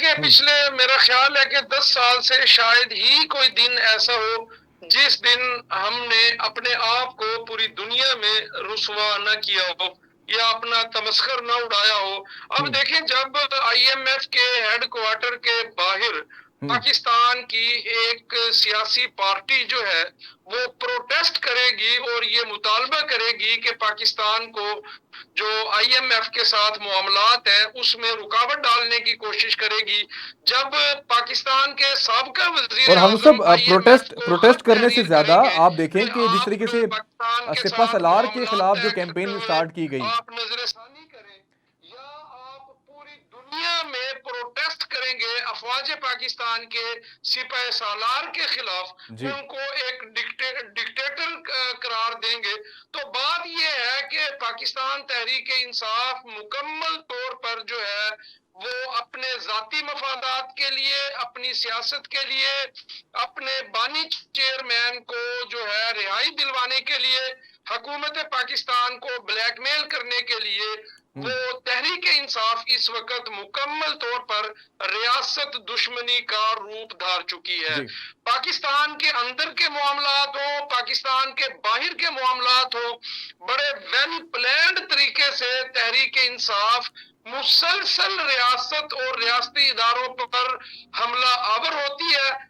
देखिए, हम्म। पिछले मेरा ख्याल है कि 10 साल से शायद ही कोई दिन ऐसा हो जिस दिन हमने अपने आप को पूरी दुनिया में रुसवा न किया हो या अपना तमस्खर न उड़ाया हो। अब हम्म। देखें, जब आईएमएफ के हेडक्वार्टर के बाहर हम्म। पाकिस्तान की एक सियासी पार्टी जो है वो प्रोटेस्ट करेगी और ये मुतालबा करेगी कि पाकिस्तान को जो आईएमएफ के साथ मामलात है उसमें रुकावट डालने की कोशिश करेगी। जब पाकिस्तान के साबिका वजीर और हम आजम सब आईएमएफ प्रोटेस्ट को प्रोटेस्ट खत करने से तहरीर ज्यादा करेंगे आप कि देखें कि जिस आप तरीके से पाकिस्तान के सिपा साथ सलार के मामलात खिलाफ जो तय करते कैंपेन हुए स्टार्ट की गई। आप नजरसानी करें, या आप पूरी दुनिया में प्रोटेस्ट करेंगे अफवाज पाकिस्तान के सिपाही सालार के खिलाफ, जी। उनको एक डिक्टेटर करार देंगे, तो बात यह है कि पाकिस्तान तहरीक इंसाफ मुकम्मल तौर पर जो है वो अपने जाती मफादात के लिए, अपनी सियासत के लिए, अपने बानी चेयरमैन को जो है रिहाई दिलवाने के लिए, हुकूमत पाकिस्तान को ब्लैकमेल करने के लिए, हम्म। वो तहरीक इंसाफ इस वक्त मुकम्मल तौर पर रियासत दुश्मनी का रूप धार चुकी है। जी। पाकिस्तान के अंदर के मामलात हो, पाकिस्तान के बाहर के मामलात हो, बड़े वेल प्लान्ड तरीके से तहरीक इंसाफ मुसलसल रियासत और रियासती इदारों पर हमला आवर होती है।